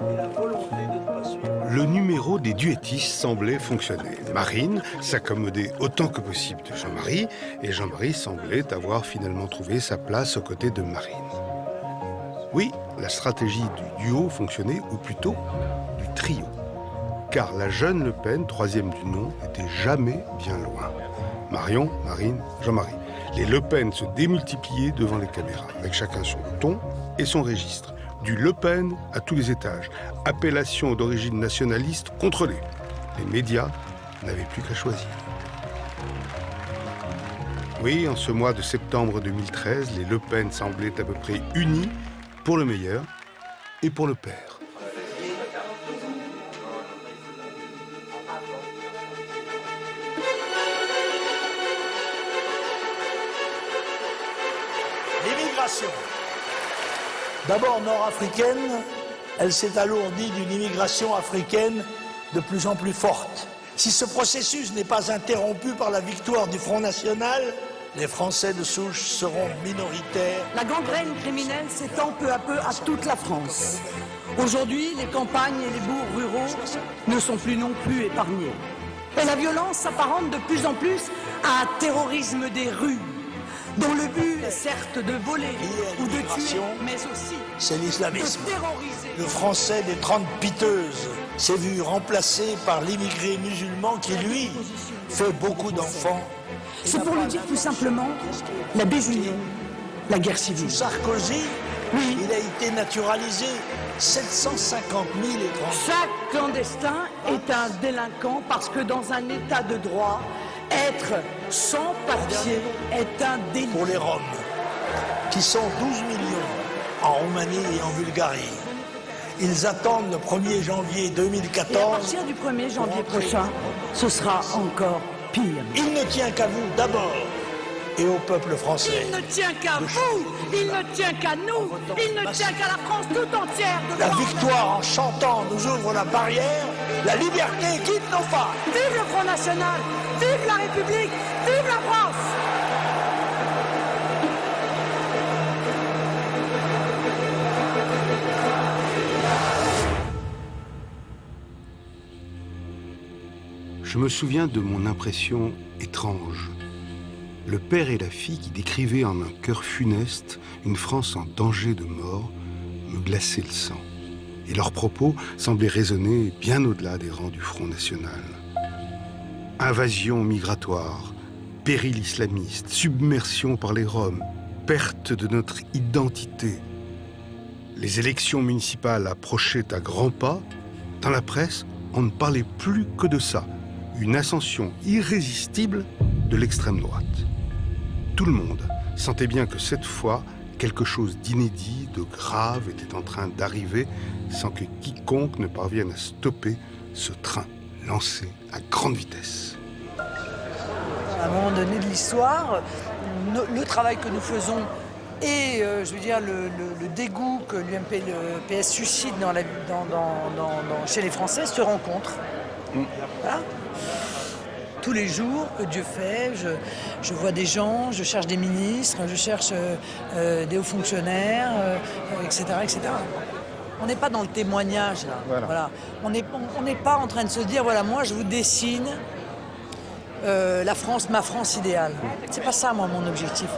Le numéro des duettistes semblait fonctionner. Marine s'accommodait autant que possible de Jean-Marie, et Jean-Marie semblait avoir finalement trouvé sa place aux côtés de Marine. Oui, la stratégie du duo fonctionnait, ou plutôt du trio. Car la jeune Le Pen, troisième du nom, n'était jamais bien loin. Marion, Marine, Jean-Marie. Les Le Pen se démultipliaient devant les caméras, avec chacun son ton et son registre. Du Le Pen à tous les étages. Appellation d'origine nationaliste contrôlée. Les médias n'avaient plus qu'à choisir. Oui, en ce mois de septembre 2013, les Le Pen semblaient à peu près unis pour le meilleur et pour le père. L'immigration. D'abord nord-africaine, elle s'est alourdie d'une immigration africaine de plus en plus forte. Si ce processus n'est pas interrompu par la victoire du Front National, les Français de souche seront minoritaires. La gangrène criminelle s'étend peu à peu à toute la France. Aujourd'hui, les campagnes et les bourgs ruraux ne sont plus non plus épargnés. Et la violence s'apparente de plus en plus à un terrorisme des rues, dont le but est certes de voler ou de tuer, mais aussi c'est l'islamisme. de terroriser. Le Français des 30 piteuses s'est vu remplacé par l'immigré musulman qui, lui, fait beaucoup d'enfants. C'est pour le dire plus simplement, la désunion, la guerre civile. Sarkozy, Oui. il a été naturalisé. 750 000 étrangers. Chaque clandestin est un délinquant parce que dans un état de droit, être sans papier est un délit. Pour les Roms, qui sont 12 millions en Roumanie et en Bulgarie. Ils attendent le 1er janvier Et à 2014. partir du 1er janvier prochain, ce sera encore pire. Il ne tient qu'à vous d'abord et au peuple français. Il ne tient qu'à vous, il ne tient qu'à nous, il ne tient qu'à la France tout entière de La voir. victoire en chantant nous ouvre la barrière. La liberté quitte nos pas. Vive le Front National, vive la République, vive la France. Je me souviens de mon impression étrange. Le père et la fille qui décrivaient en un cœur funeste une France en danger de mort me glaçaient le sang. Et leurs propos semblaient résonner bien au-delà des rangs du Front National. Invasion migratoire, péril islamiste, submersion par les Roms, perte de notre identité. Les élections municipales approchaient à grands pas. Dans la presse, on ne parlait plus que de ça. Une ascension irrésistible de l'extrême droite. Tout le monde sentait bien que cette fois, quelque chose d'inédit, de grave était en train d'arriver sans que quiconque ne parvienne à stopper ce train lancé à grande vitesse. À un moment donné de l'histoire, le travail que nous faisons et je veux dire le dégoût que l'UMP et le PS suscitent chez les Français se rencontrent. Voilà. Tous les jours que Dieu fait, je vois des gens, je cherche des ministres, je cherche des hauts fonctionnaires, etc., etc. On n'est pas dans le témoignage là. Voilà. On n'est pas en train de se dire voilà, moi je vous dessine la France, ma France idéale. C'est pas ça moi mon objectif.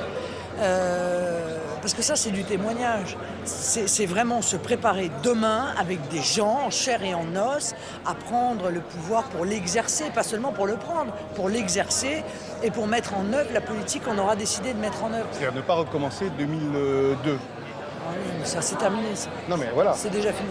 Parce que ça c'est du témoignage. C'est vraiment se préparer demain avec des gens en chair et en os à prendre le pouvoir pour l'exercer, pas seulement pour le prendre, pour l'exercer et pour mettre en œuvre la politique qu'on aura décidé de mettre en œuvre. C'est-à-dire ne pas recommencer 2002. Ah oui, mais ça c'est terminé ça. Non mais voilà. C'est déjà fini.